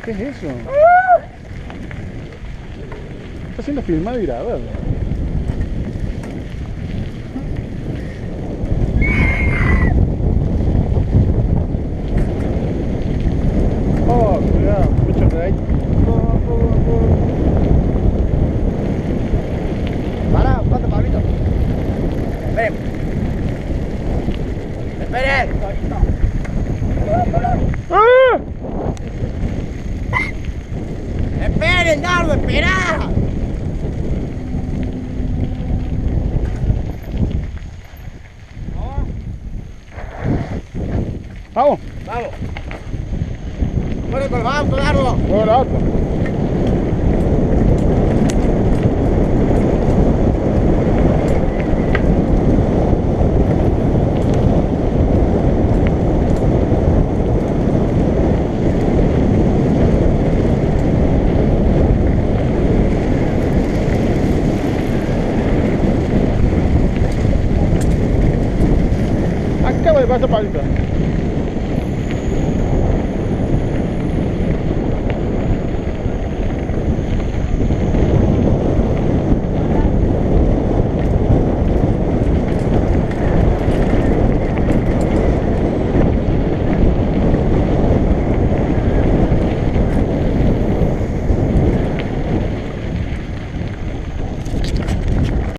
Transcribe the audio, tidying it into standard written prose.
¿Qué es eso? Está siendo filmado y grabado. Oh, cuidado, mucho de ahí. Para, ¿cuánto, Pablito? Esperen. Esperen. ¡Ah! Esperen, Dardo, espera. Vamos, Vamos. Corre con los autos, Dardo. mueve la auto. Acaba de pasar, Pablito.